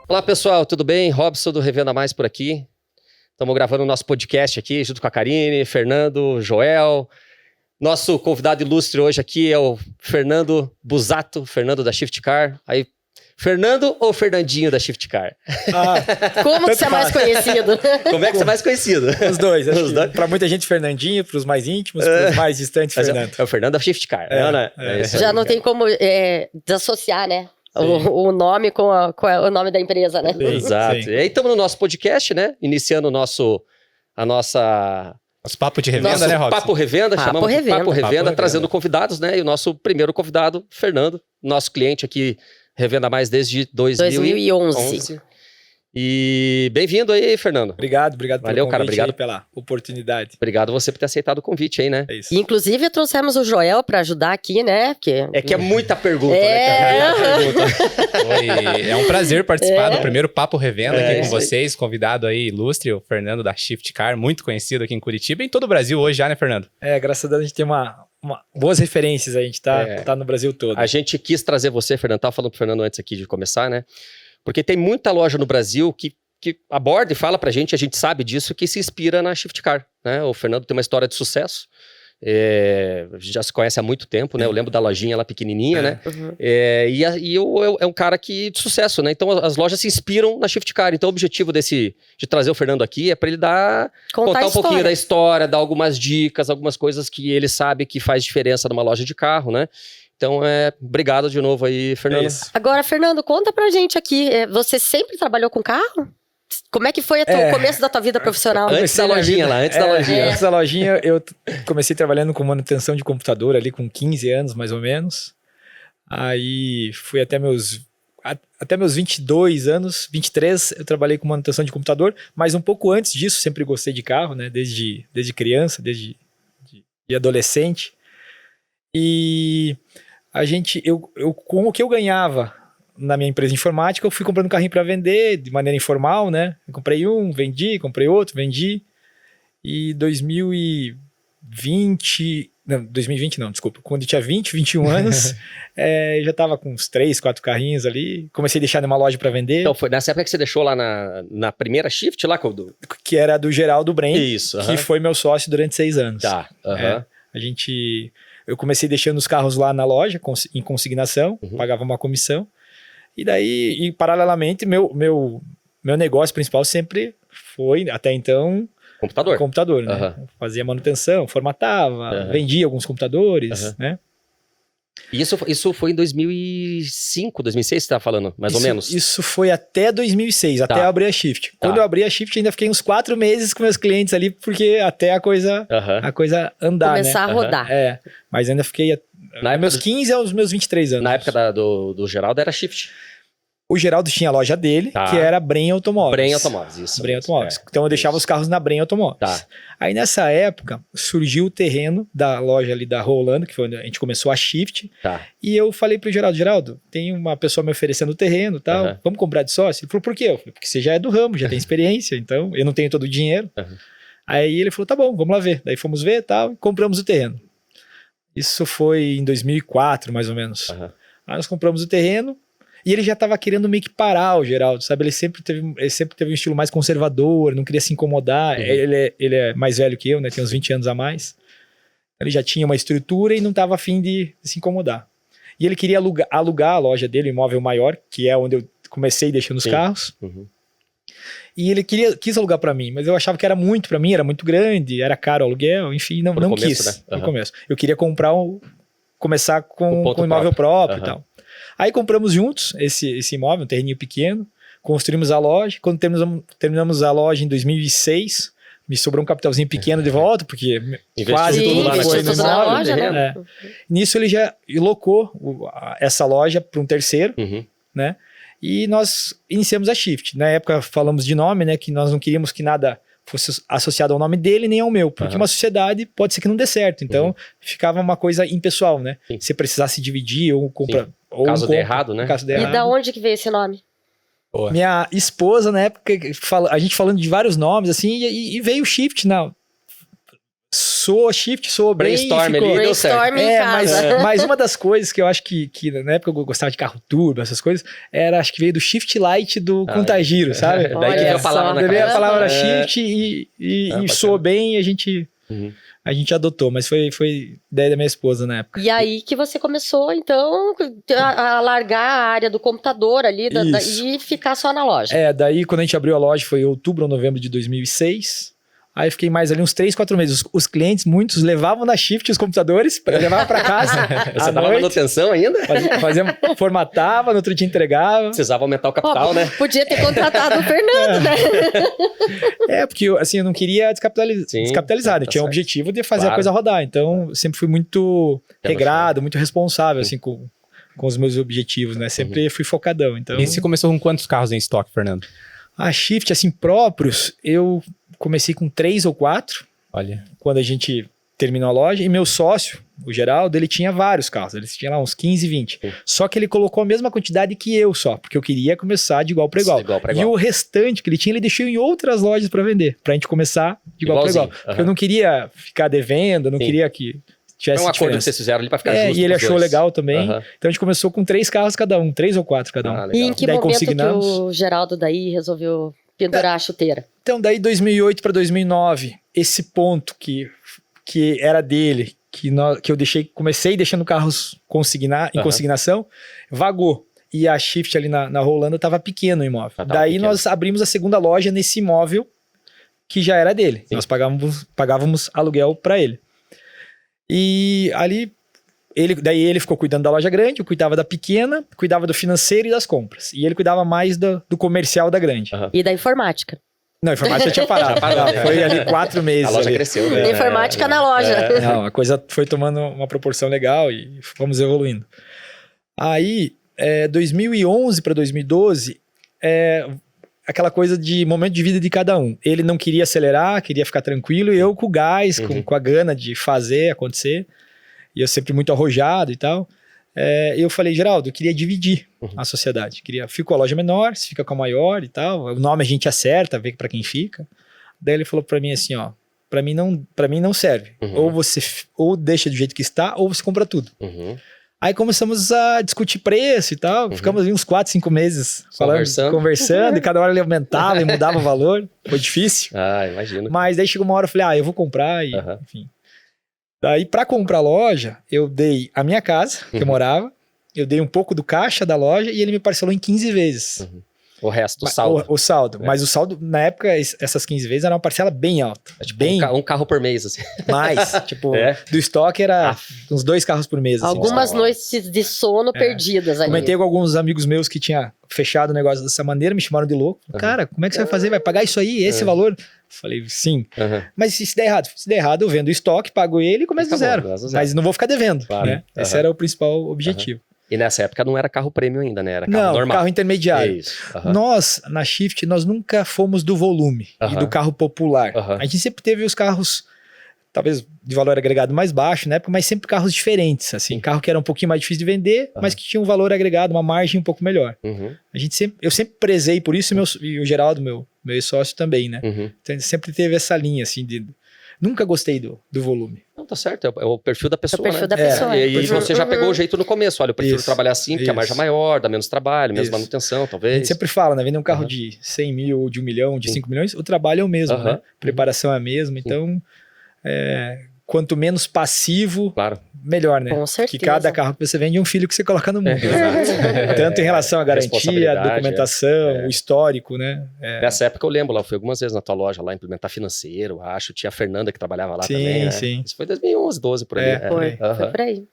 Olá pessoal, tudo bem? Robson do Revenda Mais por aqui. Estamos gravando o nosso podcast aqui junto com a Karine, Fernando, Joel. Nosso convidado ilustre hoje aqui é o Fernando Busato, Fernando da Shift Car. Aí, Fernando ou Fernandinho da Shift Car? Como que você é mais conhecido? Como é que você é mais conhecido? Os dois. Pra muita gente, Fernandinho, para os mais íntimos, para os mais distantes, Fernando. É o Fernando da Shift Car, né? Já não tem como desassociar, né? O nome com o nome da empresa, né? Exato. Sim. E aí estamos no nosso podcast, né? Iniciando Nosso papo de revenda, né, Robson? Papo Revenda, chamamos de Papo Revenda, trazendo convidados, né? E o nosso primeiro convidado, Fernando, nosso cliente aqui, Revenda Mais desde 2011. E bem-vindo aí, Fernando. Obrigado Valeu, cara, obrigado pela oportunidade. Obrigado você por ter aceitado o convite aí, né? É isso. Inclusive, trouxemos o Joel para ajudar aqui, né? Porque... É que é muita pergunta, né, cara? É um prazer participar do primeiro Papo Revenda aqui com vocês. Convidado aí ilustre, o Fernando da Shift Car, muito conhecido aqui em Curitiba e em todo o Brasil hoje já, né, Fernando? Graças a Deus a gente tem boas referências, a gente tá no Brasil todo. A gente quis trazer você, Fernando, tava falando pro Fernando antes aqui de começar, né? Porque tem muita loja no Brasil que aborda e fala pra gente, a gente sabe disso, que se inspira na Shift Car, né? O Fernando tem uma história de sucesso, a gente já se conhece há muito tempo, né? Eu lembro da lojinha lá pequenininha, né? Uhum. É um cara de sucesso, né? Então as lojas se inspiram na Shift Car. Então o objetivo de trazer o Fernando aqui é pra ele contar um pouquinho da história, dar algumas dicas, algumas coisas que ele sabe que faz diferença numa loja de carro, né? Então, obrigado de novo aí, Fernando. Agora, Fernando, conta pra gente aqui, você sempre trabalhou com carro? Como é que foi o começo da tua vida profissional? Antes da lojinha, Antes da lojinha, eu comecei trabalhando com manutenção de computador ali com 15 anos, mais ou menos. Aí fui até meus 22 anos, 23, eu trabalhei com manutenção de computador, mas um pouco antes disso, sempre gostei de carro, né? Desde criança, desde adolescente. E com o que eu ganhava na minha empresa de informática, eu fui comprando carrinho para vender de maneira informal, né? Eu comprei um, vendi, comprei outro, vendi. E 2020 não, desculpa. Quando eu tinha 21 anos, já tava com uns 3, 4 carrinhos ali. Comecei a deixar numa loja para vender. Então, foi nessa época que você deixou lá na primeira Shift lá? Que era do Geraldo Bren. Isso. Que foi meu sócio durante 6 anos. Tá. Eu comecei deixando os carros lá na loja, em consignação, pagava uma comissão. E daí, paralelamente, meu negócio principal sempre foi, até então, computador, né? Fazia manutenção, formatava, vendia alguns computadores, né? E isso foi em 2005, 2006 que você estava falando, mais ou menos? Isso foi até 2006, até eu abrir a Shift. Quando eu abri a Shift, ainda fiquei uns 4 meses com meus clientes ali, porque até a coisa andar, começar a rodar. Mas ainda fiquei meus 15 aos meus 23 anos. Na época do Geraldo era Shift. O Geraldo tinha a loja dele, que era Bren Automóveis. Bren Automóveis, isso. Bren Automóveis. Então eu deixava os carros na Bren Automóveis. Aí nessa época surgiu o terreno da loja ali da Rolando, que foi onde a gente começou a Shift. E eu falei pro Geraldo, tem uma pessoa me oferecendo o terreno e tal, vamos comprar de sócio? Ele falou, por quê? Eu falei, porque você já é do ramo, já tem experiência, então eu não tenho todo o dinheiro. Aí ele falou, tá bom, vamos lá ver. Daí fomos ver e tal, e compramos o terreno. Isso foi em 2004, mais ou menos. Aí nós compramos o terreno. E ele já estava querendo meio que parar o Geraldo, sabe? Ele sempre teve um estilo mais conservador, não queria se incomodar. Ele é mais velho que eu, né? Tem uns 20 anos a mais. Ele já tinha uma estrutura e não estava afim de se incomodar. E ele queria alugar a loja dele, o imóvel maior, que é onde eu comecei deixando os carros. E ele quis alugar para mim, mas eu achava que era muito para mim, era muito grande, era caro o aluguel, enfim, não quis. Né? No começo. Eu queria começar com um imóvel próprio e tal. Aí compramos juntos esse imóvel, um terreninho pequeno, construímos a loja. Quando terminamos a loja em 2006, me sobrou um capitalzinho pequeno de volta, porque quase tudo lá foi no imóvel. Né? Nisso ele já locou essa loja para um terceiro, né? E nós iniciamos a Shift. Na época falamos de nome, né? Que nós não queríamos que nada fosse associado ao nome dele nem ao meu, porque uma sociedade pode ser que não dê certo. Então ficava uma coisa impessoal, né? Se precisasse dividir ou comprar... Caso dê errado, né? E da onde que veio esse nome? Minha esposa, na época, a gente falando de vários nomes, assim, e veio o Shift, soou shift, soou bem. Brainstorm ali, deu certo. Brainstorm em casa. Mas uma das coisas que eu acho que na época eu gostava de carro turbo, essas coisas, acho que veio do shift light do Contagiro, sabe? Daí que veio a palavra na Veio a palavra cabeça. shift e soou bem e a gente adotou, mas foi ideia da minha esposa na época. E aí que você começou, então, a largar a área do computador ali e ficar só na loja. Daí quando a gente abriu a loja foi em outubro ou novembro de 2006. Aí eu fiquei mais ali uns 3, 4 meses. Os clientes, muitos, levavam na Shift os computadores, levavam pra casa. Você dava manutenção ainda? Formatava, no outro dia entregava. Precisava aumentar o capital, né? Podia ter contratado o Fernando, né? Porque eu não queria descapitalizar. Eu tinha o objetivo de fazer a coisa rodar. Então, eu sempre fui muito regrado, muito responsável, assim, com os meus objetivos, né? Sempre fui focadão. Então... E você começou com quantos carros em estoque, Fernando? A Shift, assim, próprios, eu comecei com 3 ou 4. Olha. Quando a gente terminou a loja. E meu sócio, o Geraldo, ele tinha vários carros. Ele tinha lá uns 15, 20. Só que ele colocou a mesma quantidade que eu só. Porque eu queria começar de igual para igual. E o restante que ele tinha, ele deixou em outras lojas para vender. Pra gente começar de igual para igual. Porque eu não queria ficar devendo, não queria que... tivesse um acordo que vocês fizeram ali pra ficar justo. E ele achou legal também. Então a gente começou com 3 carros cada um, 3 ou 4 cada um. E em que momento que o Geraldo daí resolveu pendurar a chuteira? Então, daí 2008 para 2009, esse ponto que era dele, que eu comecei deixando carros em consignação, vagou. E a Shift ali na Rolanda estava pequeno o imóvel. Daí nós abrimos a segunda loja nesse imóvel que já era dele. Sim. Nós pagávamos aluguel para ele. E ali, daí ele ficou cuidando da loja grande, eu cuidava da pequena, cuidava do financeiro e das compras. E ele cuidava mais do comercial da grande. E da informática. Não, a informática tinha parado. Foi ali 4 meses. A loja cresceu. Né? Informática na loja. Não, a coisa foi tomando uma proporção legal e fomos evoluindo. Aí, 2011 para 2012, aquela coisa de momento de vida de cada um. Ele não queria acelerar, queria ficar tranquilo, e eu com o gás, com a gana de fazer acontecer. E eu sempre muito arrojado e tal. Eu falei, Geraldo, eu queria dividir a sociedade. Fica com a loja menor, você fica com a maior e tal. O nome a gente acerta, vê pra quem fica. Daí ele falou pra mim assim, ó, pra mim não serve. Ou deixa do jeito que está, ou você compra tudo. Aí começamos a discutir preço e tal. Ficamos ali uns 4, 5 meses conversando. E cada hora ele aumentava e mudava o valor. Foi difícil. Imagino. Mas daí chegou uma hora eu falei, eu vou comprar e enfim. Daí, para comprar a loja, eu dei a minha casa, que eu morava, eu dei um pouco do caixa da loja e ele me parcelou em 15 vezes. O resto, o saldo. O saldo. Mas o saldo, na época, essas 15 vezes era uma parcela bem alta. Tipo um carro por mês, assim. Mais. Do estoque era uns 2 carros por mês. Algumas noites de sono perdidas ali. Comentei com alguns amigos meus que tinham fechado o negócio dessa maneira, me chamaram de louco. Cara, como é que você vai fazer? Vai pagar isso aí, esse valor? Falei, sim. Mas se der errado? Se der errado, eu vendo o estoque, pago ele e começo do zero. Mas não vou ficar devendo. Claro. Né? Esse era o principal objetivo. E nessa época não era carro premium ainda, né? Era carro normal. Carro intermediário. Nós, na Shift, nós nunca fomos do volume e do carro popular. A gente sempre teve os carros, talvez de valor agregado mais baixo na época, mas sempre carros diferentes, assim. Carro que era um pouquinho mais difícil de vender, mas que tinha um valor agregado, uma margem um pouco melhor. Eu sempre prezei por isso e o Geraldo, meu ex-sócio também, né? Então, sempre teve essa linha, assim, nunca gostei do volume. Não, tá certo, é o perfil da pessoa, da pessoa. E você já pegou o jeito no começo, olha, eu prefiro trabalhar assim, porque a margem é maior, dá menos trabalho, menos manutenção, talvez. A gente sempre fala, né, vender um carro de 100 mil, ou de 1 milhão, de 5 milhões, o trabalho é o mesmo, né? Preparação é a mesma, então, quanto menos passivo, melhor, né? Com certeza. Que cada carro que você vende é um filho que você coloca no mundo. Tanto em relação à garantia, a documentação, o histórico, né? Nessa época eu lembro, lá, eu fui algumas vezes na tua loja lá, implementar financeiro, acho, tinha a Fernanda que trabalhava lá também, né? Sim. Isso foi 2011, 12, por aí. Foi por aí.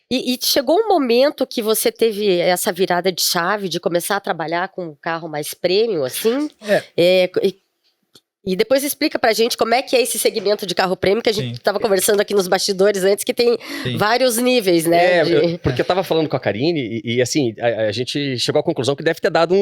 E chegou um momento que você teve essa virada de chave de começar a trabalhar com um carro mais premium, assim? E depois explica pra gente como é que é esse segmento de carro premium, que a gente estava conversando aqui nos bastidores antes, que tem vários níveis, né? Porque eu tava falando com a Karine e assim, a gente chegou à conclusão que deve ter dado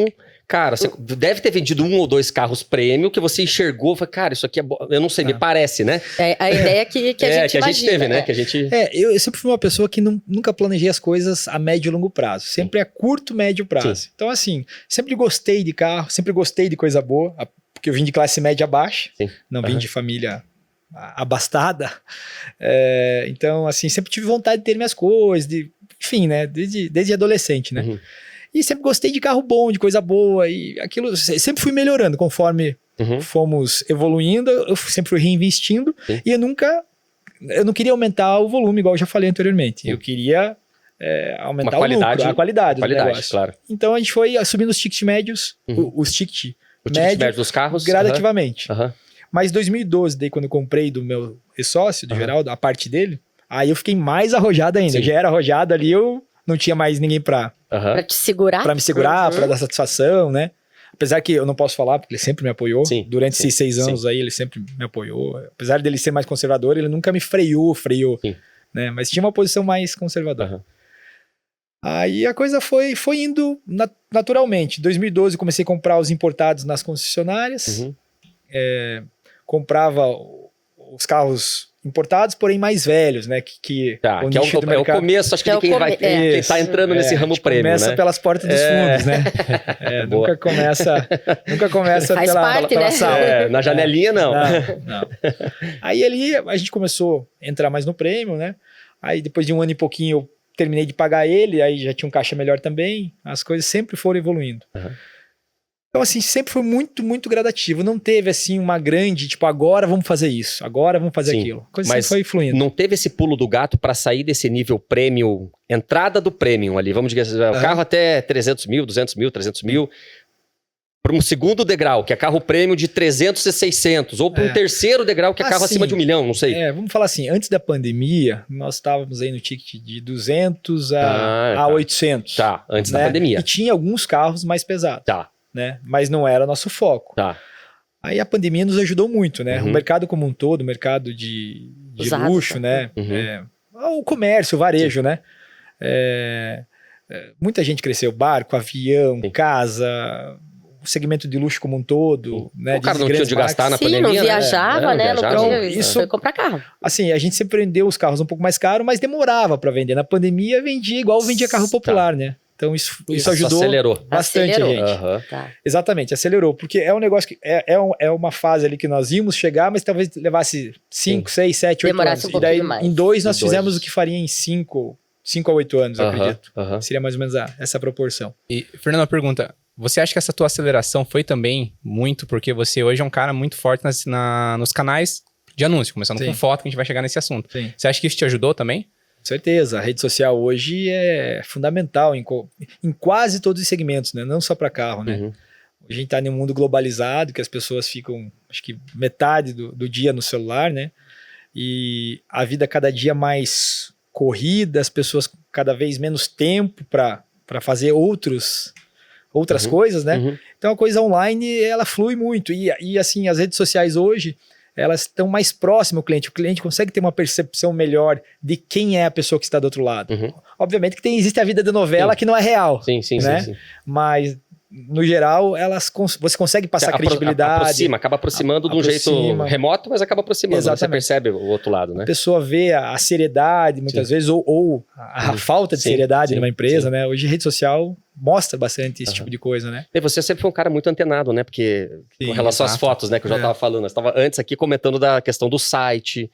cara, você deve ter vendido 1 ou 2 carros premium que você enxergou, falou, cara, isso aqui é bom, eu não sei, me parece, né? A ideia que a gente imagina. Que a gente teve, né? Que a gente... eu sempre fui uma pessoa que nunca planejei as coisas a médio e longo prazo, sempre a curto, médio prazo. Então assim, sempre gostei de carro, sempre gostei de coisa boa, porque eu vim de classe média baixa, não vim de família abastada. Então, assim, sempre tive vontade de ter minhas coisas, enfim, né? Desde adolescente, né? E sempre gostei de carro bom, de coisa boa, e aquilo sempre fui melhorando conforme fomos evoluindo, eu sempre fui reinvestindo, e eu não queria aumentar o volume, igual eu já falei anteriormente. Eu queria aumentar o lucro, a qualidade do negócio. Claro. Então a gente foi subindo os tickets médios, os tickets médios dos carros, gradativamente. Mas em 2012, daí quando eu comprei do meu ex-sócio, do Geraldo, a parte dele, aí eu fiquei mais arrojado ainda. Eu já era arrojado ali, eu não tinha mais ninguém pra te segurar. Pra me segurar, pra dar satisfação, né? Apesar que eu não posso falar, porque ele sempre me apoiou. Durante esses 6 anos aí, ele sempre me apoiou. Apesar dele ser mais conservador, ele nunca me freou, né? Mas tinha uma posição mais conservadora. Aí a coisa foi indo naturalmente. Em 2012 comecei a comprar os importados nas concessionárias. Comprava os carros importados, porém mais velhos, né? Que é o começo, acho que de quem tá entrando nesse ramo prêmio, começa pelas portas dos fundos, né? Nunca começa pela sala. Na janelinha, não. Aí ali a gente começou a entrar mais no prêmio, né? Aí depois de 1 ano e pouquinho eu terminei de pagar ele, aí já tinha um caixa melhor também. As coisas sempre foram evoluindo. Então, assim, sempre foi muito, muito gradativo. Não teve, assim, uma grande, tipo, agora vamos fazer isso, agora vamos fazer aquilo. A coisa sempre foi fluindo. Não teve esse pulo do gato para sair desse nível premium, entrada do premium ali, vamos dizer, o carro até 300 mil, 200 mil, 300 mil, para um segundo degrau, que é carro premium de 300 e 600, ou para um terceiro degrau, que é carro acima de 1 milhão, não sei. Vamos falar assim, antes da pandemia, nós estávamos aí no ticket de 200 a 800. Antes da pandemia. E tinha alguns carros mais pesados. Né? Mas não era nosso foco. Aí a pandemia nos ajudou muito, né? O mercado como um todo, o mercado de luxo, né? O comércio, o varejo, né? Muita gente cresceu, barco, avião, casa, o segmento de luxo como um todo, né? O cara não tinha de gastar na pandemia, não viajava, né? Não podia isso, foi comprar carro. Assim, a gente sempre vendeu os carros um pouco mais caros, mas demorava para vender. Na pandemia vendia igual vendia carro popular, né? Então isso ajudou bastante a gente. Exatamente, acelerou. Porque é um negócio que é uma fase ali que nós íamos chegar, mas talvez levasse 5, 6, 7, 8 anos. E daí mais. Em 2 nós fizemos o que faria em 5 a 8 anos, eu acredito. Seria mais ou menos essa proporção. E, Fernando, uma pergunta. Você acha que essa tua aceleração foi também muito porque você hoje é um cara muito forte nos canais de anúncio, começando com foto, que a gente vai chegar nesse assunto. Você acha que isso te ajudou também? Com certeza, a rede social hoje é fundamental em quase todos os segmentos, né? Não só para carro, né? Hoje a gente está em um mundo globalizado, que as pessoas ficam, acho que metade do dia no celular, né? E a vida cada dia mais corrida, as pessoas cada vez menos tempo para fazer outras coisas, né? Então a coisa online, ela flui muito. E assim, as redes sociais hoje, elas estão mais próximas ao cliente. O cliente consegue ter uma percepção melhor de quem é a pessoa que está do outro lado. Obviamente que existe a vida de novela que não é real. Sim. Mas, no geral, você consegue passar credibilidade. Acaba aproximando de um jeito remoto, mas acaba aproximando. Você percebe o outro lado, né? A pessoa vê a seriedade, muitas vezes, ou a falta de seriedade numa empresa, né? Hoje, rede social mostra bastante esse tipo de coisa, né? E você sempre foi um cara muito antenado, né? Porque com relação às fotos, né? Que eu já estava falando. Eu estava antes aqui comentando da questão do site,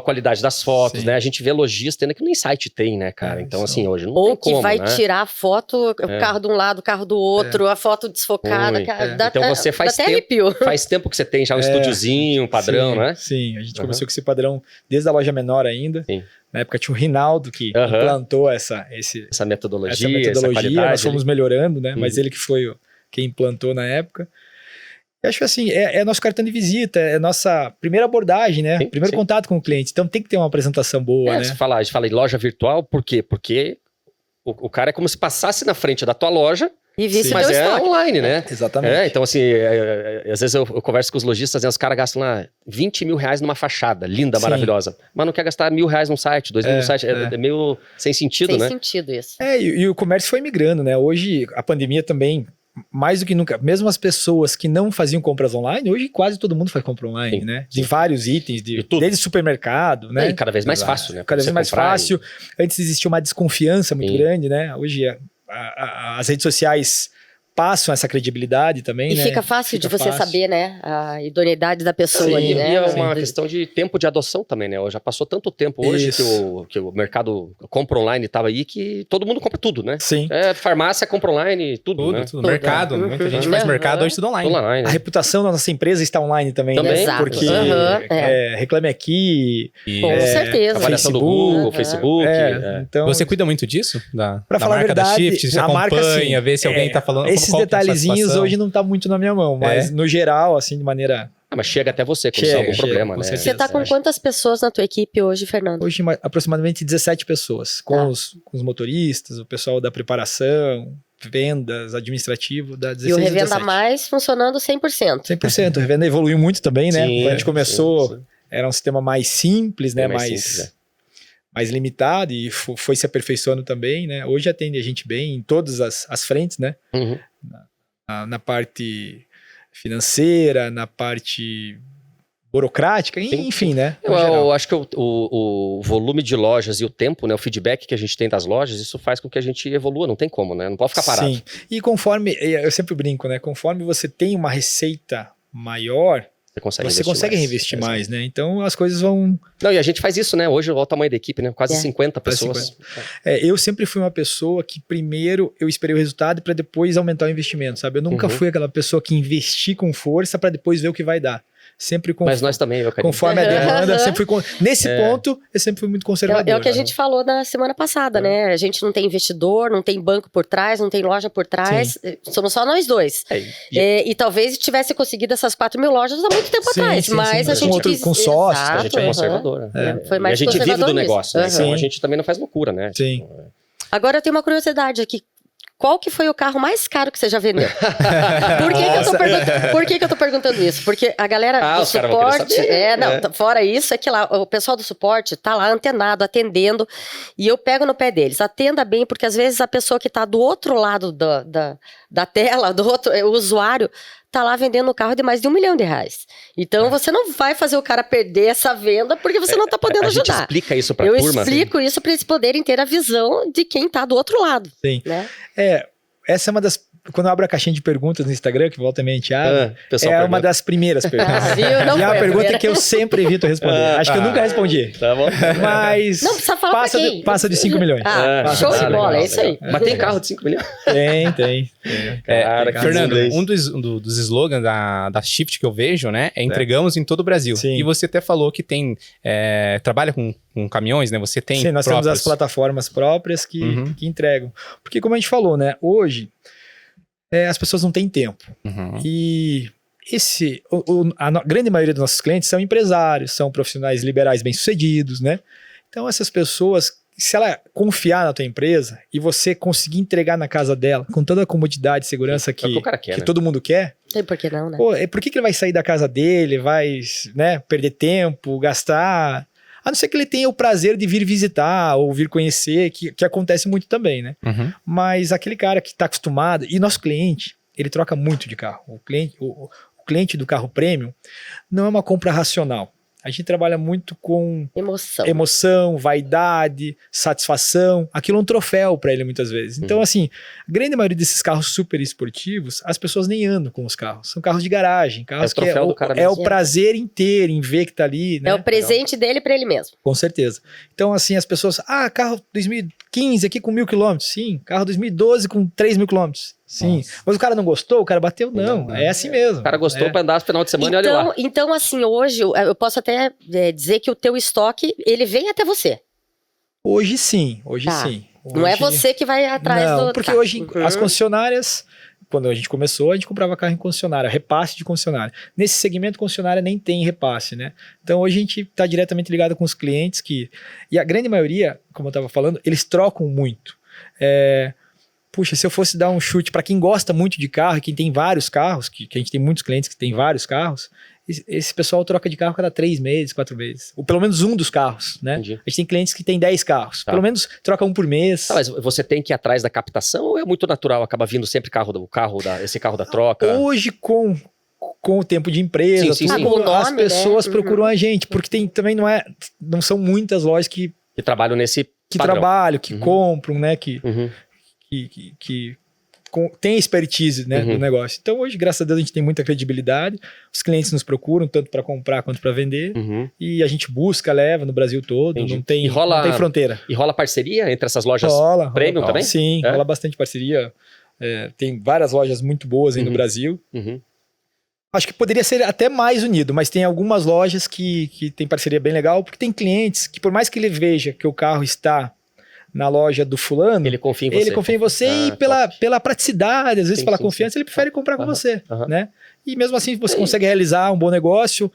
qualidade das fotos, né? A gente vê lojista ainda que nem site tem, né, cara? Então, assim, hoje não tem como, ou que vai tirar a foto, o carro de um lado, o carro do outro, a foto desfocada. Então você faz tempo que você tem já um estúdiozinho, um padrão, né? Sim, a gente começou com esse padrão desde a loja menor ainda. Na época tinha o Rinaldo que implantou essa metodologia, essa qualidade. Nós fomos melhorando, né? Mas ele que foi quem implantou na época. Eu acho que assim, é nosso cartão de visita, é nossa primeira abordagem, né? Primeiro contato com o cliente. Então tem que ter uma apresentação boa, né? A gente fala em loja virtual, por quê? Porque o cara é como se passasse na frente da tua loja, mas online, né? Exatamente. Então assim, às vezes eu converso com os lojistas e os caras gastam lá 20 mil reais numa fachada, linda, maravilhosa, mas não quer gastar R$1.000 num site, 2.000 num site, é meio sem sentido, né? Sem sentido isso. E o comércio foi migrando, né? Hoje, a pandemia também, mais do que nunca, mesmo as pessoas que não faziam compras online, hoje quase todo mundo faz compra online, né? De vários itens, desde supermercado, né? E cada vez mais fácil, né? Cada vez mais fácil. Antes existia uma desconfiança muito grande, né? Hoje as redes sociais passam essa credibilidade também, né? E fica fácil de você saber, né? A idoneidade da pessoa ali, né? E é uma questão de tempo de adoção também, né? Já passou tanto tempo hoje que o mercado compra online estava aí que todo mundo compra tudo, né? Sim. Farmácia compra online, tudo, né? Tudo. Mercado, muita gente faz mercado hoje tudo online. A reputação da nossa empresa está online também, né? Exato. Porque Reclame Aqui, com certeza. Avaliação do Google, Facebook. Então, você cuida muito disso? Pra falar a verdade, Shift, você acompanha, vê se alguém tá falando. Esses detalhezinhos hoje não tá muito na minha mão, mas no geral, assim, de maneira... Mas chega até você quando tem algum problema, né? Você tá com quantas pessoas na tua equipe hoje, Fernando? Hoje, aproximadamente 17 pessoas, com os motoristas, o pessoal da preparação, vendas, administrativo, da 16 e o Revenda 17. Mais funcionando 100%. 100%. O Revenda evoluiu muito também, né? Sim, quando a gente começou, era um sistema mais simples, né? Mais limitado e foi se aperfeiçoando também, né? Hoje atende a gente bem em todas as frentes, né? Uhum. Na parte financeira, na parte burocrática, enfim, né? Eu acho que o volume de lojas e o tempo, né? O feedback que a gente tem das lojas, isso faz com que a gente evolua, não tem como, né? Não pode ficar parado. Sim, e conforme, eu sempre brinco, né? Conforme você tem uma receita maior, você consegue reinvestir mais, né? Então as coisas vão... Não, e a gente faz isso, né? Hoje olha o tamanho da equipe, né? Quase 50 pessoas. 50. Eu sempre fui uma pessoa que primeiro eu esperei o resultado para depois aumentar o investimento, sabe? Eu nunca fui aquela pessoa que investi com força para depois ver o que vai dar. Sempre Mas nós também, conforme a demanda, sempre fui nesse ponto, eu sempre fui muito conservador. É o que a gente falou na semana passada, né? A gente não tem investidor, não tem banco por trás, não tem loja por trás, somos só nós dois. E talvez tivesse conseguido essas 4 mil lojas há muito tempo atrás, mas a gente quis... Com sócio, a gente é conservadora. Foi mais e a gente vive do negócio, né? Então a gente também não faz loucura, né? Sim. Agora eu tenho uma curiosidade aqui. Qual que foi o carro mais caro que você já vendeu? Por que eu tô perguntando isso? Porque a galera do suporte... Fora isso, é que lá o pessoal do suporte tá lá antenado, atendendo, e eu pego no pé deles. Atenda bem, porque às vezes a pessoa que tá do outro lado da tela, o usuário, tá lá vendendo um carro de mais de R$1 milhão. Então você não vai fazer o cara perder essa venda porque você não tá podendo ajudar. A gente explica isso pra turma. Eu explico isso pra eles poderem ter a visão de quem tá do outro lado. Sim. Né? Essa é uma das... Quando eu abro a caixinha de perguntas no Instagram, que volta a mente uma das primeiras perguntas. E é uma pergunta que eu sempre evito responder. Acho que eu nunca respondi. Tá bom. Mas não precisa falar passa de 5 milhões. Show de bola, é isso aí. Mas tem carro de 5 milhões? Tem. Fernando, um dos slogans da Shift que eu vejo, né, é entregamos em todo o Brasil. Sim. E você até falou que tem trabalha com caminhões, né? Você tem nós temos as plataformas próprias que entregam. Porque como a gente falou, né, hoje as pessoas não têm tempo. E a grande maioria dos nossos clientes são empresários, são profissionais liberais bem-sucedidos, né? Então essas pessoas, se ela confiar na tua empresa e você conseguir entregar na casa dela com toda a comodidade e segurança que todo mundo quer, tem por que não, né? Por que ele vai sair da casa dele, vai, né, perder tempo, gastar... A não ser que ele tenha o prazer de vir visitar ou vir conhecer, que acontece muito também, né? Mas aquele cara que está acostumado... E nosso cliente, ele troca muito de carro. O cliente do carro premium não é uma compra racional. A gente trabalha muito com emoção, vaidade, satisfação. Aquilo é um troféu para ele muitas vezes. Então, assim, a grande maioria desses carros super esportivos, as pessoas nem andam com os carros. São carros de garagem, carros que é o prazer inteiro em ver que tá ali, né? É o presente dele para ele mesmo. Com certeza. Então, assim, as pessoas... carro 2015 aqui com 1.000 quilômetros. Sim. Carro 2012 com 3.000 quilômetros. Sim. Nossa. Mas o cara não gostou? O cara bateu? Não. É assim mesmo. O cara gostou para andar no final de semana e olha lá. Então, assim, hoje eu posso até dizer que o teu estoque, ele vem até você. Hoje sim. Hoje sim. Não é você que vai atrás do... Porque hoje as concessionárias... Quando a gente começou, a gente comprava carro em concessionária, repasse de concessionária. Nesse segmento, concessionária nem tem repasse, né? Então, hoje a gente está diretamente ligado com os clientes e a grande maioria, como eu estava falando, eles trocam muito. Puxa, se eu fosse dar um chute para quem gosta muito de carro, quem tem vários carros, que a gente tem muitos clientes que tem vários carros, esse pessoal troca de carro cada 3 meses, 4 meses. Ou pelo menos um dos carros, né? Entendi. A gente tem clientes que tem 10 carros. Pelo menos troca um por mês. Mas você tem que ir atrás da captação ou é muito natural? Acaba vindo sempre esse carro da troca? Hoje, com o tempo de empresa, as pessoas procuram a gente. Porque também não são muitas lojas que trabalham nesse padrão. Que compram, né? Que tem expertise, né, do negócio. Então hoje, graças a Deus, a gente tem muita credibilidade, os clientes nos procuram tanto para comprar quanto para vender, e a gente busca, leva no Brasil todo, não tem fronteira. E rola parceria entre essas lojas premium também? Sim, rola bastante parceria. Tem várias lojas muito boas aí no Brasil. Acho que poderia ser até mais unido, mas tem algumas lojas que tem parceria bem legal, porque tem clientes que, por mais que ele veja que o carro está na loja do fulano, ele confia em você, e pela praticidade, às vezes pela confiança, ele prefere comprar com você, né? E mesmo assim você consegue realizar um bom negócio.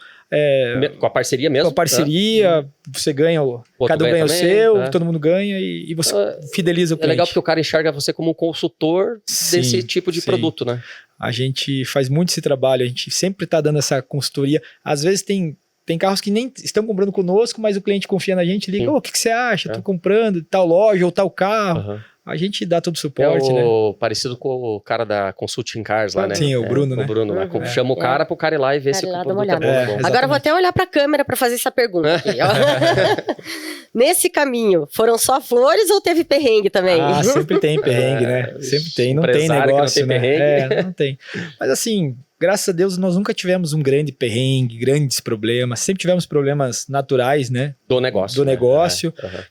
Com a parceria mesmo? Com a parceria, você ganha, cada um ganha também, o seu, todo mundo ganha e você fideliza o cliente. É legal porque o cara enxerga você como um consultor desse tipo de produto, né? A gente faz muito esse trabalho, a gente sempre está dando essa consultoria. Às vezes tem carros que nem estão comprando conosco, mas o cliente confia na gente, liga, o que você acha? Tô comprando tal loja ou tal carro. A gente dá todo o suporte, né? Parecido com o cara da Consulting Cars lá, né? Sim, o Bruno, né? O Bruno, né? Chama o cara pro cara ir lá e ver se o produto é bom. Agora eu vou até olhar pra câmera pra fazer essa pergunta aqui, ó. Nesse caminho, foram só flores ou teve perrengue também? Sempre tem perrengue, né? Sempre tem, não tem negócio, não tem perrengue. Não tem. Mas assim, graças a Deus, nós nunca tivemos um grande perrengue, grandes problemas. Sempre tivemos problemas naturais, né? Do negócio.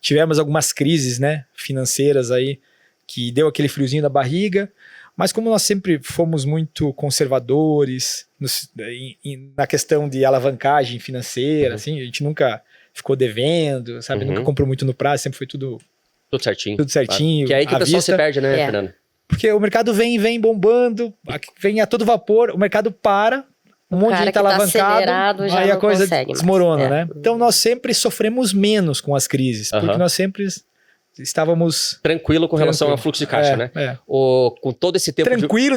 Tivemos algumas crises, né? Financeiras aí, que deu aquele friozinho na barriga. Mas como nós sempre fomos muito conservadores na questão de alavancagem financeira, assim, a gente nunca ficou devendo, sabe? Nunca comprou muito no prazo, sempre foi tudo certinho. Tudo certinho. Que é aí que o pessoal se perde, né, Fernando? Porque o mercado vem bombando, vem a todo vapor, o mercado para, um monte de gente tá alavancado, aí a coisa desmorona, né? Então nós sempre sofremos menos com as crises, porque nós sempre estávamos... Tranquilo com relação ao fluxo de caixa, né? Com todo esse tempo...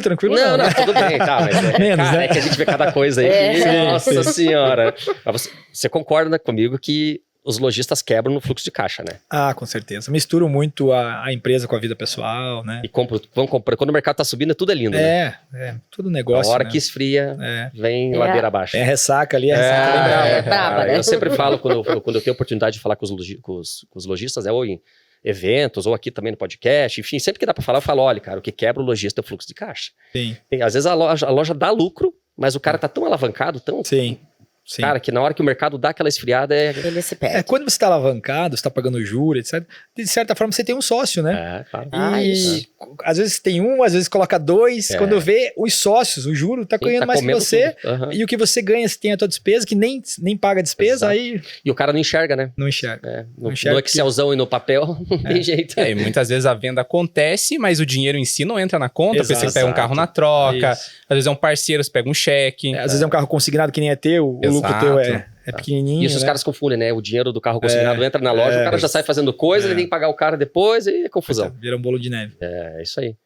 Tranquilo não, né? Tudo bem, tá, mas menos, cara, né? Que a gente vê cada coisa aí. Nossa senhora. Mas você concorda comigo que os lojistas quebram no fluxo de caixa, né? Com certeza. Misturam muito a empresa com a vida pessoal, né? E vão comprar. Quando o mercado tá subindo, tudo é lindo, né? Tudo negócio, a hora que esfria, vem ladeira abaixo. Ressaca ali, brava, né? Eu sempre falo, quando eu tenho oportunidade de falar com os lojistas, ou em eventos, ou aqui também no podcast, enfim, sempre que dá pra falar, eu falo, olha, cara, o que quebra o lojista é o fluxo de caixa. Sim. Às vezes a loja dá lucro, mas o cara tá tão alavancado, Sim. Cara, que na hora que o mercado dá aquela esfriada... Ele se perde. Quando você está alavancado, você está pagando juros, etc. De certa forma, você tem um sócio, né? Claro. Às vezes tem um, às vezes coloca dois. Quando vê os sócios, o juro tá ganhando mais que você. E o que você ganha, você tem a tua despesa, que nem paga a despesa, aí... E o cara não enxerga, né? Não enxerga. No Excelzão e no papel, não tem jeito. E muitas vezes a venda acontece, mas o dinheiro em si não entra na conta, porque você pega um carro na troca, às vezes é um parceiro, você pega um cheque. Às vezes é um carro consignado que nem é teu, o lucro teu é pequenininho. Isso os caras confundem, né? O dinheiro do carro consignado entra na loja, o cara já sai fazendo coisa, ele tem que pagar o cara depois e é confusão. Vira um bolo de neve. É isso aí.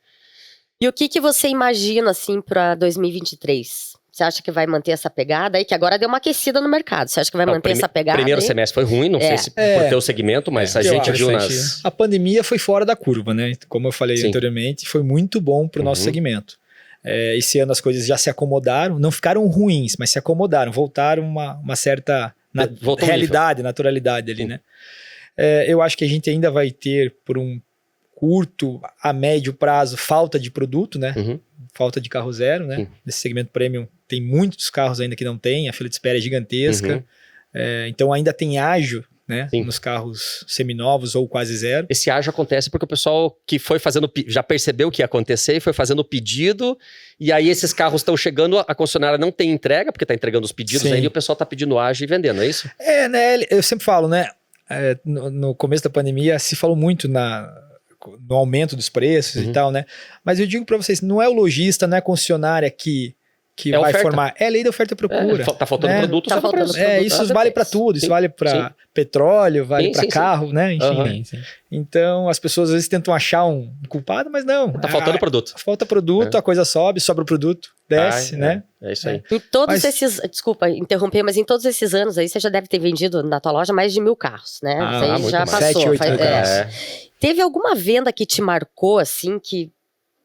E o que você imagina, assim, para 2023? Você acha que vai manter essa pegada aí? Que agora deu uma aquecida no mercado. Você acha que vai manter essa pegada? O primeiro semestre foi ruim, não sei se por teu segmento, mas a gente viu nas... A pandemia foi fora da curva, né? Como eu falei anteriormente, foi muito bom pro nosso segmento. Esse ano as coisas já se acomodaram, não ficaram ruins, mas se acomodaram, voltaram uma certa realidade, naturalidade ali, né? Eu acho que a gente ainda vai ter, por um curto a médio prazo, falta de produto, né? Falta de carro zero, né? Nesse segmento premium tem muitos carros ainda que não tem, a fila de espera é gigantesca, então ainda tem ágio, né? Nos carros seminovos ou quase zero. Esse ágio acontece porque o pessoal que foi fazendo, já percebeu o que ia acontecer e foi fazendo o pedido, e aí esses carros estão chegando, a concessionária não tem entrega, porque está entregando os pedidos aí, e o pessoal está pedindo ágio e vendendo, é isso? Né? Eu sempre falo, né? No começo da pandemia se falou muito no aumento dos preços e tal, né? Mas eu digo para vocês, não é o lojista, não é a concessionária que vai formar. É a lei da oferta e procura. Tá faltando produto, tá faltando preço. Isso vale para tudo. Isso vale para petróleo, vale para carro, né? Enfim. Então, as pessoas às vezes tentam achar um culpado, mas não. Tá faltando produto. Falta produto, a coisa sobe, sobra o produto, desce, né? É isso aí. Em todos esses... Desculpa interromper, mas em todos esses anos aí, você já deve ter vendido na tua loja mais de 1.000 carros, né? Isso aí já passou. 7, 8 mil carros. Teve alguma venda que te marcou, assim, que...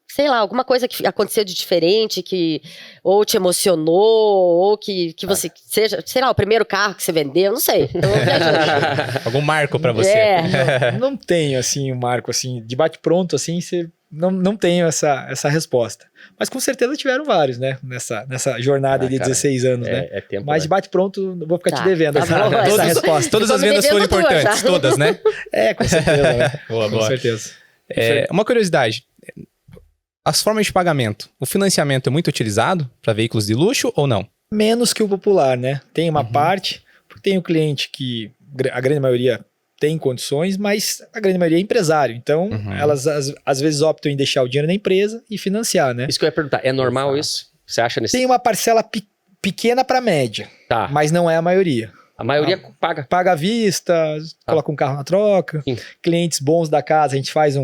Sei lá, alguma coisa que aconteceu de diferente, que ou te emocionou, ou que você seja, sei lá, o primeiro carro que você vendeu, não sei. Então, algum marco pra você? Não tenho, assim, um marco, assim, de bate-pronto, assim, não tenho essa resposta. Mas com certeza tiveram vários, né? Nessa jornada de 16 anos, né? É tempo, mas de bate-pronto, vou ficar te devendo essa resposta. Todas as vendas foram importantes, todas, né? Com certeza, né? Boa. Com certeza. Uma curiosidade. As formas de pagamento, o financiamento é muito utilizado para veículos de luxo ou não? Menos que o popular, né? Tem uma parte, porque tem o cliente que a grande maioria tem condições, mas a grande maioria é empresário. Então, elas às vezes optam em deixar o dinheiro na empresa e financiar, né? Isso que eu ia perguntar, é normal isso? Você acha nesse... Tem uma parcela pequena para média, mas não é a maioria. A maioria paga. Paga à vista, coloca um carro na troca. Sim. Clientes bons da casa, a gente faz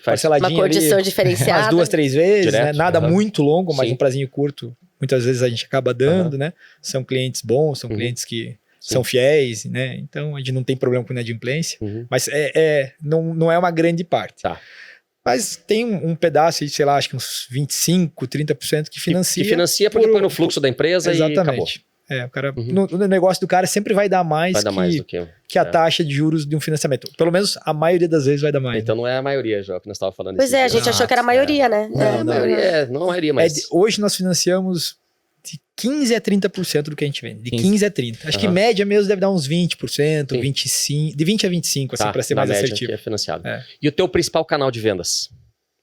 parceladinho uma condição diferenciada. Umas 2, 3 vezes, direto, né? Nada muito longo, mas um prazinho curto. Muitas vezes a gente acaba dando, né? São clientes bons, são clientes que são fiéis, né? Então a gente não tem problema com inadimplência. Mas não é uma grande parte. Tá. Mas tem um pedaço, sei lá, acho que uns 25, 30% que financia. Que financia porque põe no fluxo da empresa e acabou. O cara, no negócio do cara sempre vai dar mais, do que a taxa de juros de um financiamento. Pelo menos a maioria das vezes vai dar mais. Então não é a maioria, já, que nós estávamos falando. Pois a gente achou que era a maioria, né? Não é a maioria, mas... Hoje nós financiamos de 15% a 30% do que a gente vende. De 15 a 30%. Acho que média mesmo deve dar uns 20%, 25%, de 20% a 25%, assim, para ser mais assertivo. Que é financiado. E o teu principal canal de vendas?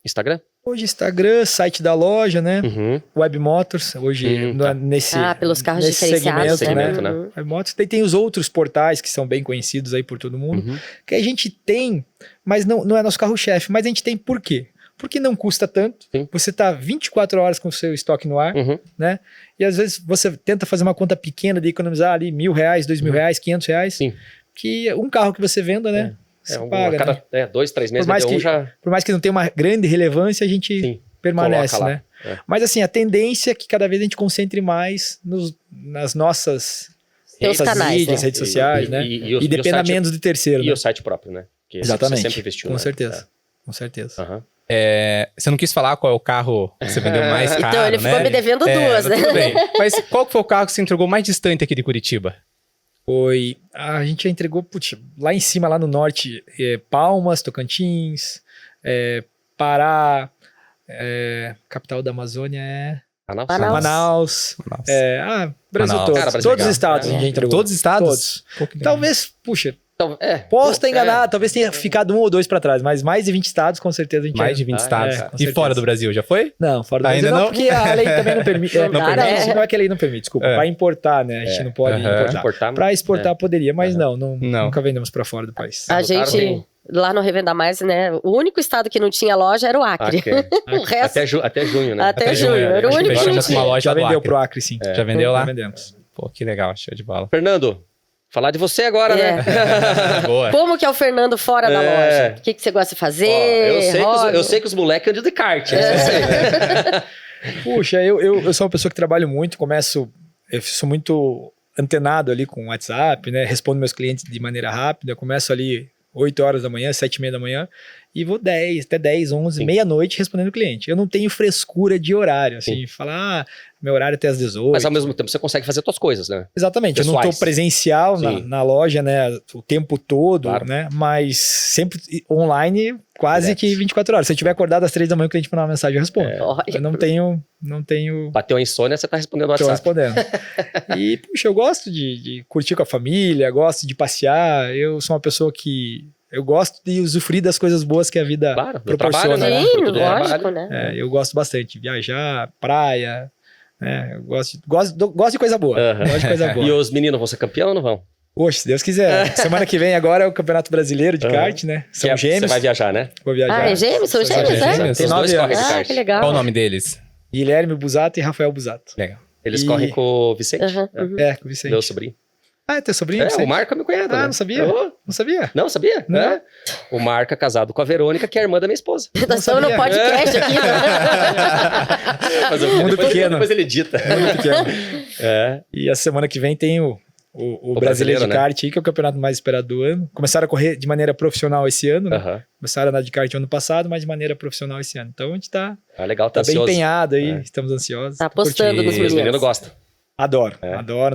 Instagram? Hoje Instagram, site da loja, né? Web Motors, hoje nesse pelos carros diferenciados, segmento, né? Web Motors. Tem os outros portais que são bem conhecidos aí por todo mundo, que a gente tem, mas não é nosso carro-chefe, mas a gente tem por quê? Porque não custa tanto, você tá 24 horas com o seu estoque no ar, né? E às vezes você tenta fazer uma conta pequena de economizar ali R$1.000, R$2.000, R$500, que um carro que você venda, né? Você paga, cada 2, 3 meses por mais que não tenha uma grande relevância, a gente permanece, né? Mas assim, a tendência é que cada vez a gente concentre mais nas nossas canais, redes sociais, né? E dependa menos de terceiro. E o site próprio, né? Que exatamente. Você sempre investiu, com certeza. Com certeza. Você não quis falar qual é o carro que você vendeu mais caro, então ele ficou me devendo duas, né? Tudo bem. Mas qual foi o carro que você entregou mais distante aqui de Curitiba? A gente já entregou, lá em cima, lá no norte, Palmas, Tocantins, Pará, capital da Amazônia é... Manaus. Brasil todo. Todos os estados a gente entregou. Todos os estados? Todos. Talvez, posso estar enganado, talvez tenha ficado 1 ou 2 para trás, mas mais de 20 estados com certeza a gente mais de 20 estados. E fora do Brasil, já foi? Não, fora do Brasil ainda não, porque a lei também não permite. Não é que a lei não permite, desculpa. Para importar, né? A gente não pode importar. Para exportar poderia, mas nunca vendemos para fora do país. A gente... Lá no Revenda Mais, né? O único estado que não tinha loja era o Acre. O resto... Até junho, né? Até junho. Era o único que não tinha. Já vendeu pro Acre, sim. Já vendeu lá? Já vendemos. Pô, que legal, show de bola. Fernando, falar de você agora, né? Boa. Como que é o Fernando fora da loja? O que você gosta de fazer? Eu sei que os moleques andam de kart. Puxa, eu sou uma pessoa que trabalho muito, eu sou muito antenado ali com o WhatsApp, né? Respondo meus clientes de maneira rápida, eu começo ali 8 horas da manhã, 7h30 da manhã, e vou até 10, 11, meia-noite respondendo o cliente. Eu não tenho frescura de horário, assim, falar, meu horário é até às 18. Mas ao mesmo tempo você consegue fazer suas coisas, né? Exatamente, pessoais. Eu não estou presencial na loja, né, o tempo todo, né, mas sempre online, quase que 24 horas. Se eu estiver acordado às 3 da manhã, o cliente mandar uma mensagem, eu respondo. Eu não tenho... Bateu a insônia, você está respondendo no WhatsApp. Estou respondendo. E, puxa, eu gosto de curtir com a família, gosto de passear, eu sou uma pessoa que... Eu gosto de usufruir das coisas boas que a vida proporciona. Trabalho, né? Sim, lógico, né? Eu gosto bastante de viajar, praia, né? Eu gosto de coisa boa. Gosto de coisa boa. E os meninos vão ser campeão ou não vão? Poxa, se Deus quiser. Semana que vem agora é o Campeonato Brasileiro de kart, né? São gêmeos. Você vai viajar, né? Vou viajar. É gêmeos? São gêmeos, né? Tem 9 anos. Que legal. Qual o nome deles? Guilherme Busato e Rafael Busato. Legal. Eles correm com o Vicente? Com o Vicente. Meu sobrinho. É teu sobrinho? O Marco é meu cunhado, né? Não sabia? Não sabia? Não, sabia? Não. O Marco é casado com a Verônica, que é a irmã da minha esposa. Nós estamos no podcast aqui. Mas mundo pequeno. Depois ele edita. Muito pequeno. E a semana que vem tem o Brasileiro de Kart, que é o campeonato mais esperado do ano. Começaram a correr de maneira profissional esse ano, né? Começaram a andar de kart ano passado, mas de maneira profissional esse ano. Então a gente tá bem empenhado aí, estamos ansiosos. Tá apostando nos meninos. Os meninos gostam. Adoro.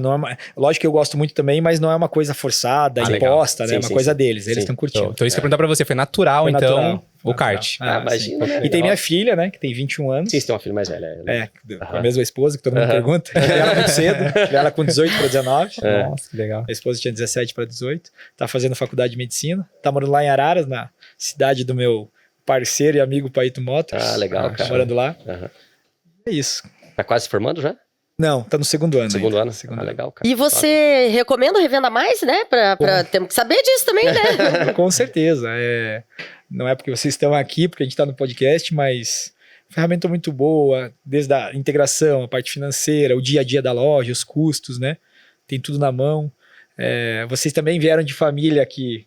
Não é lógico que eu gosto muito também, mas não é uma coisa forçada, imposta, né? É uma coisa deles, eles estão curtindo. Então isso que eu ia perguntar pra você, foi natural, então? O kart. Imagina, né? E tem minha filha, né, que tem 21 anos. Sim, você tem uma filha mais velha. Com a mesma esposa, que todo mundo pergunta. Ela muito cedo, ela com 18 para 19. Nossa, que legal. A esposa tinha 17 para 18. Tá fazendo faculdade de medicina. Tá morando lá em Araras, na cidade do meu parceiro e amigo Paito Motors. Legal, cara. Morando lá. É isso. Tá quase se formando já? Não, tá no segundo ano. Segundo ano? Segundo ano. Legal, cara. E você recomenda Revenda Mais, né? Temos que saber disso também, né? Com certeza. Não é porque vocês estão aqui, porque a gente está no podcast, mas ferramenta muito boa, desde a integração, a parte financeira, o dia a dia da loja, os custos, né? Tem tudo na mão. Vocês também vieram de família aqui,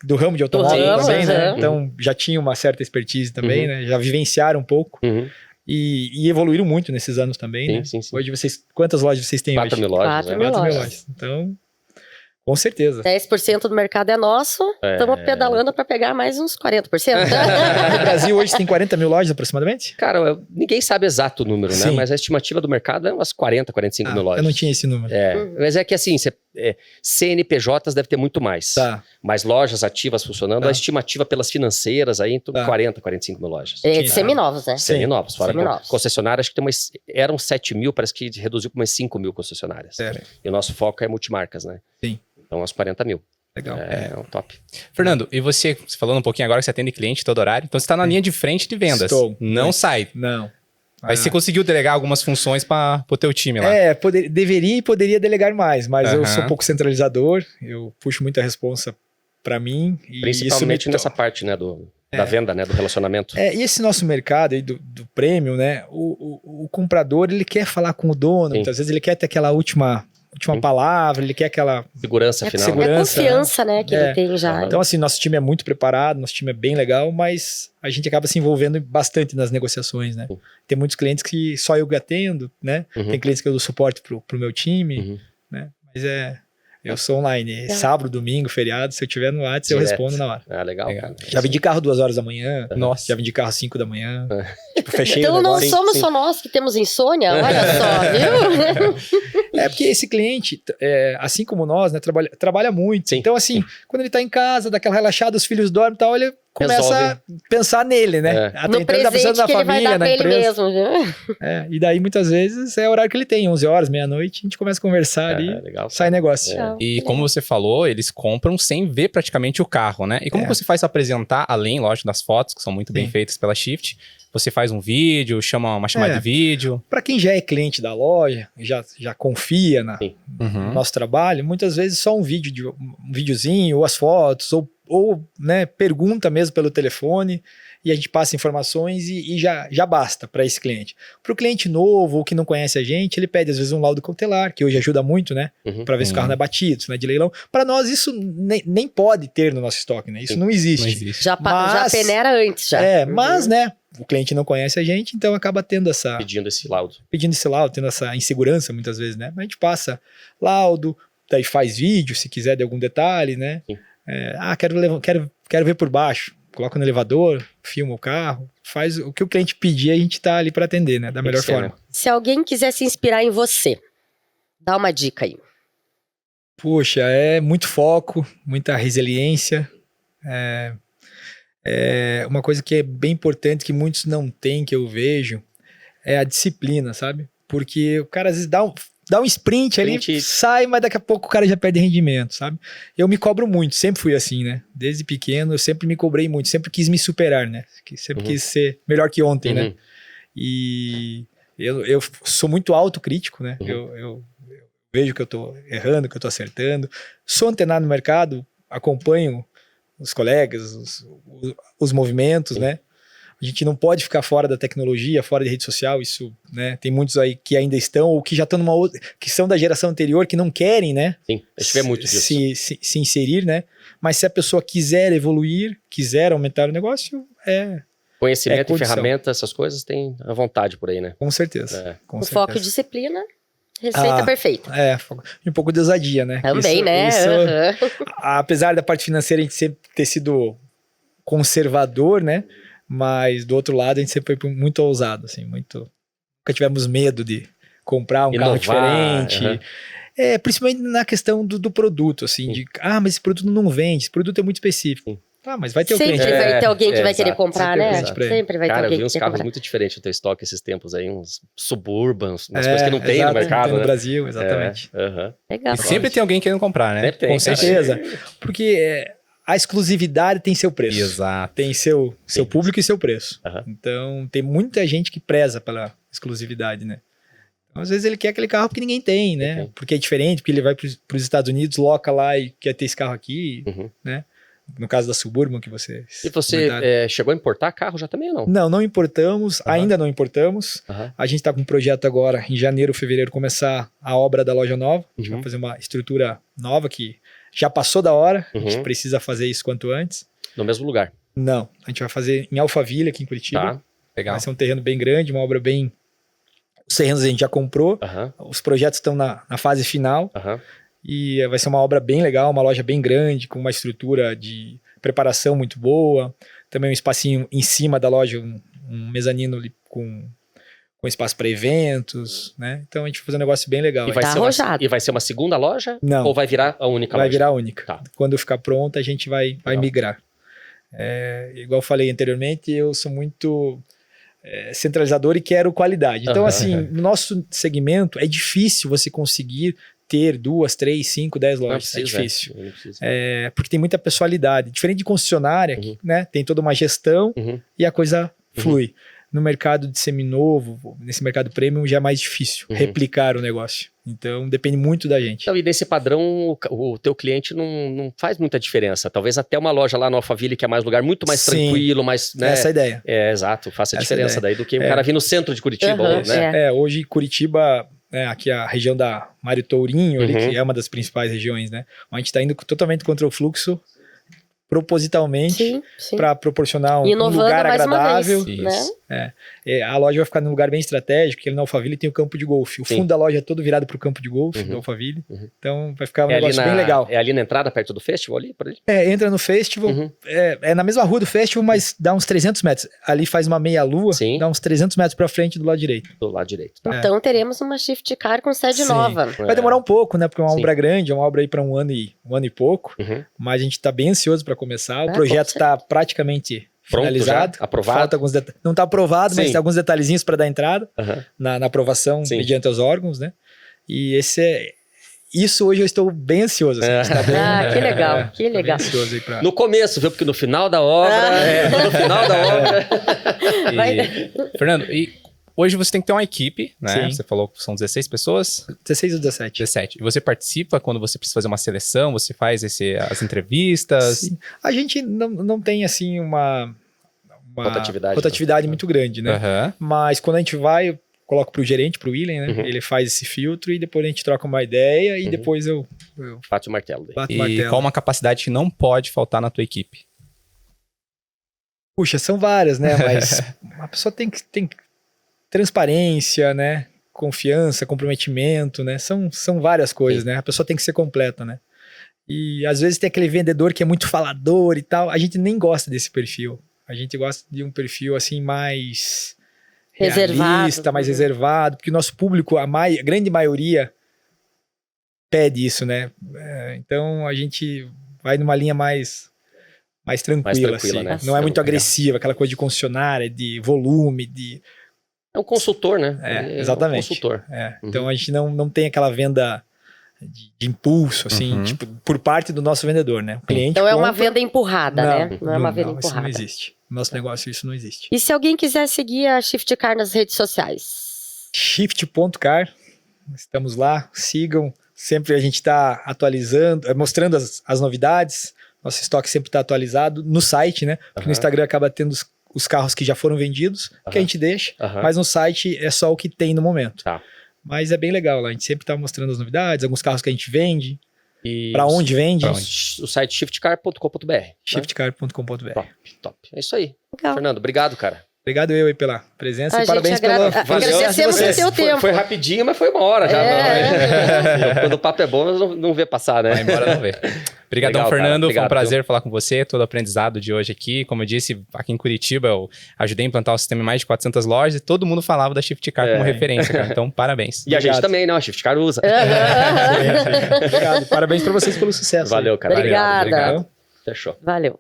do ramo de automóvel também, né? Então já tinham uma certa expertise também, né? Já vivenciaram um pouco. E evoluíram muito nesses anos também, né? Sim. Hoje quantas lojas vocês têm 4 mil lojas. 4 mil lojas. Então, com certeza. 10% do mercado é nosso, estamos pedalando para pegar mais uns 40%. No Brasil hoje tem 40 mil lojas aproximadamente? Cara, ninguém sabe exato o número, né? Sim. Mas a estimativa do mercado é umas 40, 45 mil lojas. Eu não tinha esse número. Mas é que assim, CNPJs deve ter muito mais. Tá. Mas lojas ativas funcionando, a estimativa pelas financeiras aí em torno de 40, 45 mil lojas. De seminovos, né? Seminovos. Fora Seminovos. concessionárias, acho que eram 7 mil, parece que reduziu para umas 5 mil concessionárias. E o nosso foco é multimarcas, né? Sim. Então, umas 40 mil. Legal. É um top. Fernando, e você falando um pouquinho agora que você atende cliente todo horário, então você está na linha de frente de vendas. Estou. Não sai. Não. Mas você conseguiu delegar algumas funções para o teu time lá. Deveria e poderia delegar mais, mas eu sou um pouco centralizador, eu puxo muita responsa para mim. E principalmente nessa parte, né, da venda, né, do relacionamento. E esse nosso mercado aí do prêmio, né, o comprador, ele quer falar com o dono, muitas vezes ele quer ter aquela última palavra, ele quer aquela segurança final. Confiança, né, que ele tem já. Então, assim, nosso time é muito preparado, nosso time é bem legal, mas a gente acaba se envolvendo bastante nas negociações, né? Tem muitos clientes que só eu atendo, né? Tem clientes que eu dou suporte pro meu time, né? Mas eu sou online. Sábado, domingo, feriado, se eu tiver no WhatsApp, eu respondo na hora. Legal. Cara. Já vendi carro 2 horas da manhã. Nossa. Já vendi carro 5 da manhã. Tipo, fechei então o não negócio. somos só nós que temos insônia, olha só, viu? Porque esse cliente, assim como nós, né, trabalha muito. Então, assim, quando ele tá em casa, dá aquela relaxada, os filhos dormem e tal, ele começa a pensar nele, né? Até no então ele tá pensando na família, na empresa. Ele mesmo, viu? E daí, muitas vezes, é o horário que ele tem, 11 horas, meia-noite, a gente começa a conversar ali, legal, sai negócio. E como você falou, eles compram sem ver praticamente o carro, né? E como você faz para apresentar, além, lógico, das fotos, que são muito bem feitas pela Shift, você faz um vídeo, chama uma chamada de vídeo? Para quem já é cliente da loja, já confia no nosso trabalho, muitas vezes só um videozinho, ou as fotos, ou né, pergunta mesmo pelo telefone, e a gente passa informações e já basta para esse cliente. Para o cliente novo ou que não conhece a gente, ele pede às vezes um laudo cautelar, que hoje ajuda muito, né? Para ver se o carro não é batido, se não é de leilão. Para nós isso nem pode ter no nosso estoque, né? Isso não existe. Já peneira antes, já. Mas, né? O cliente não conhece a gente, então acaba tendo pedindo esse laudo, tendo essa insegurança muitas vezes, né? Mas a gente passa laudo, daí faz vídeo, se quiser de algum detalhe, né? Quero ver por baixo. Coloca no elevador, filma o carro, faz o que o cliente pedir, a gente tá ali para atender, né? Da melhor forma. Se alguém quiser se inspirar em você, dá uma dica aí. Puxa, é muito foco, muita resiliência. Uma coisa que é bem importante, que muitos não têm, que eu vejo, é a disciplina, sabe? Porque o cara às vezes dá um sprint ali, sai, mas daqui a pouco o cara já perde rendimento, sabe? Eu me cobro muito, sempre fui assim, né? Desde pequeno eu sempre me cobrei muito, sempre quis me superar, né? Sempre quis ser melhor que ontem, né? E eu sou muito autocrítico, né? Eu vejo que eu tô errando, que eu tô acertando. Sou antenado no mercado, acompanho os colegas, os movimentos, né? A gente não pode ficar fora da tecnologia, fora de rede social, isso, né? Tem muitos aí que ainda estão, ou que já estão numa outra, que são da geração anterior, que não querem, né? Sim, a gente vê muito disso. Se inserir, né? Mas se a pessoa quiser evoluir, quiser aumentar o negócio, conhecimento e ferramenta, essas coisas, tem à vontade por aí, né? Com certeza. Com certeza. Foco e disciplina, receita perfeita. Um pouco de ousadia, né? Também, né? Apesar da parte financeira a gente sempre ter sido conservador, né? Mas do outro lado a gente sempre foi muito ousado, assim, nunca tivemos medo de comprar um carro diferente. Principalmente na questão do produto, assim, mas esse produto não vende, esse produto é muito específico. Tá, mas vai ter sempre cliente. vai ter alguém que vai querer comprar, né? Sempre vai ter alguém. Cara, eu vi uns carros muito diferentes no teu estoque esses tempos aí, uns Suburbans, umas coisas que não tem no mercado, no Brasil, exatamente. Legal. E sempre tem alguém querendo comprar, né? Sempre tem, com certeza. Porque a exclusividade tem seu preço. Exato. Tem seu público e seu preço. Então, tem muita gente que preza pela exclusividade, né? Então, às vezes ele quer aquele carro porque ninguém tem, né? Porque é diferente, porque ele vai para os Estados Unidos, loca lá e quer ter esse carro aqui, né? No caso da Suburban que você... E você chegou a importar carro já também ou não? Não importamos, ainda não importamos. A gente está com um projeto agora, em janeiro, fevereiro, começar a obra da loja nova. A gente vai fazer uma estrutura nova que já passou da hora, a gente precisa fazer isso quanto antes. No mesmo lugar? Não, a gente vai fazer em Alphaville, aqui em Curitiba. Tá, legal. Vai ser um terreno bem grande, uma obra bem... Os terrenos a gente já comprou, os projetos estão na fase final. E vai ser uma obra bem legal, uma loja bem grande, com uma estrutura de preparação muito boa. Também um espacinho em cima da loja, um mezanino ali com espaço para eventos, né? Então a gente vai fazer um negócio bem legal. E vai ser uma segunda loja? Não. Ou vai virar a única loja? Vai virar a única. Tá. Quando ficar pronta, a gente vai migrar. Igual eu falei anteriormente, eu sou muito... centralizador e quero qualidade. Então, assim, no nosso segmento, é difícil você conseguir ter 2, 3, 5, 10 lojas. É difícil. Porque tem muita pessoalidade. Diferente de concessionária, né? Tem toda uma gestão e a coisa flui. No mercado de seminovo, nesse mercado premium, já é mais difícil replicar o negócio. Então, depende muito da gente. Então, e nesse padrão, o teu cliente não faz muita diferença. Talvez até uma loja lá no Alphaville, que é mais lugar muito mais tranquilo, mais... Né? Essa é a ideia. Exato. Faça a diferença daí do que o cara vir no centro de Curitiba. Né? Hoje, Curitiba... aqui a região da Mário Tourinho, ali, que é uma das principais regiões, né? A gente está indo totalmente contra o fluxo, propositalmente, para proporcionar um lugar agradável. A loja vai ficar num lugar bem estratégico, porque ali na Alphaville tem o campo de golfe. O fundo da loja é todo virado para o campo de golfe do Alphaville. Então vai ficar um negócio bem legal. É ali na entrada, perto do festival ali? Por ali? Entra no festival. É na mesma rua do festival, mas dá uns 300 metros. Ali faz uma meia-lua, dá uns 300 metros para frente do lado direito. Do lado direito. Tá. Então teremos uma Shift Car com sede nova. Vai demorar um pouco, né? Porque é uma obra grande, é uma obra aí para um ano e pouco. Mas a gente está bem ansioso para começar. O projeto está praticamente finalizado. Já? Aprovado? Não está aprovado, mas tem alguns detalhezinhos para dar entrada na aprovação mediante os órgãos, né? E isso hoje eu estou bem ansioso. Assim, que legal, que legal. Bem ansioso aí pra... No começo, viu? Porque no final da obra... no final da obra... Fernando, hoje você tem que ter uma equipe, né? Você falou que são 16 pessoas. 16 ou 17. 17. E você participa quando você precisa fazer uma seleção? Você faz as entrevistas? Sim. A gente não tem, assim, uma rotatividade muito grande, né? Mas quando a gente vai, eu coloco pro gerente, pro William, né? Ele faz esse filtro e depois a gente troca uma ideia e depois eu bate o martelo. Qual uma capacidade que não pode faltar na tua equipe? Puxa, são várias, né? Mas a pessoa tem transparência, né? Confiança, comprometimento, né? São várias coisas, né? A pessoa tem que ser completa, né? E às vezes tem aquele vendedor que é muito falador e tal. A gente nem gosta desse perfil. A gente gosta de um perfil assim mais realista, mais reservado, porque o nosso público, a grande maioria pede isso, né? Então a gente vai numa linha mais tranquila assim. Né? Não é muito agressiva, aquela coisa de concessionária, de volume, É um consultor, né? Exatamente. É um consultor. Então a gente não tem aquela venda de impulso, assim, tipo, por parte do nosso vendedor, né? O cliente então é uma venda empurrada, né? Não é uma venda empurrada. Isso não existe. No nosso negócio isso não existe. E se alguém quiser seguir a Shift Car nas redes sociais? Shift.car, estamos lá, sigam. Sempre a gente está atualizando, mostrando as novidades. Nosso estoque sempre está atualizado no site, né? Porque no Instagram acaba tendo os carros que já foram vendidos, que a gente deixa, mas no site é só o que tem no momento. Mas é bem legal lá, a gente sempre está mostrando as novidades, alguns carros que a gente vende, para onde vende. O site shiftcar.com.br. Shiftcar.com.br. Top. É isso aí. Legal. Fernando, obrigado, cara. Obrigado eu aí pela presença e parabéns pelo... Agradecemos o seu tempo. Foi rapidinho, mas foi uma hora já. Quando o papo é bom, não vê passar, né? Vai embora, não vê. Obrigadão, Fernando. Obrigado, foi um prazer falar com você. Todo o aprendizado de hoje aqui. Como eu disse, aqui em Curitiba, eu ajudei a implantar o sistema em mais de 400 lojas e todo mundo falava da Shift Car como referência, cara. Então, parabéns. E a gente também, não. A Shift Car usa. Obrigado. Parabéns pra vocês pelo sucesso. Valeu, cara. Obrigada. Obrigado. Fechou. Valeu.